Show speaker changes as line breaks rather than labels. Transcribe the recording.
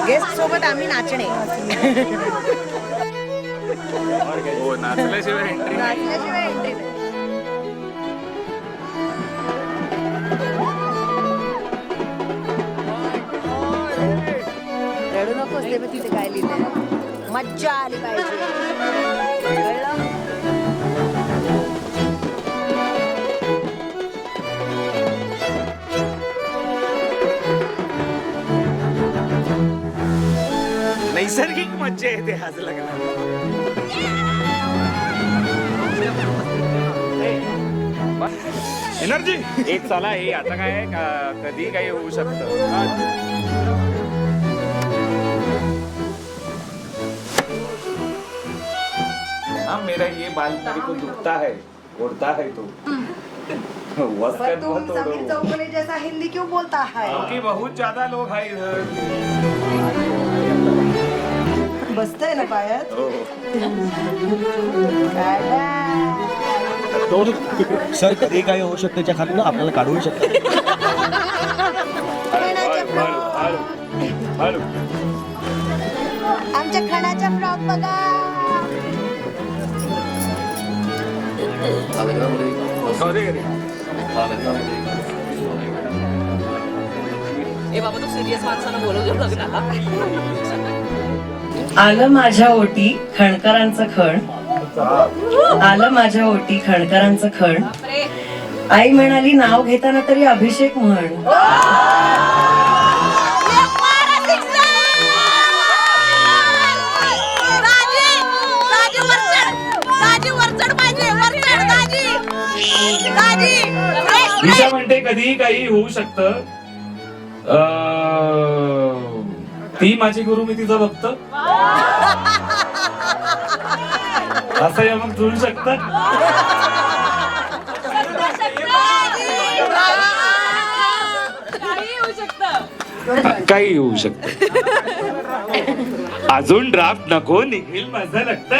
Guest सोबत आम्ही नाचणे.
हो, नाचल्याशिवाय एंट्री नाही.
नाचल्याशिवाय एंट्री नाही. रडू नकोस, ते तिथे काय लिहिलंय. मज्जा आली पाहिजे, कळलं?
नैसर्गिक मज्जा येते आज लग्नात. एनर्जी एक चला. हे आता काय आहे का, कधी काही होऊ शकतं. हाँ, मेरा ये बाल मेरे को दुखता है, उड़ता है तो
पर तुम समीर चौगुले जैसा हिंदी क्यों बोलता है?
क्योंकि बहुत ज्यादा लोग हैं इधर.
बसतंय ना पायात.
हो.
सर कधी काही होऊ शकतं त्याच्या खाली आपल्याला काढू शकतो.
आमच्या खणाच्या फ्रॉक बघा.
आलं माझ्या ओटी खणकरांचं खण, आलं माझ्या ओटी खणकरांचं खण. आई म्हणाली नाव घेताना तरी अभिषेक म्हण.
दिशा म्हणते कधीही काही होऊ शकतं. ती माझी गुरु, मी तिचा भक्त. असं मग जुळू शकतं. काही होऊ शकतं. अजून ड्राफ्ट नको, निघेल माझं रक्त.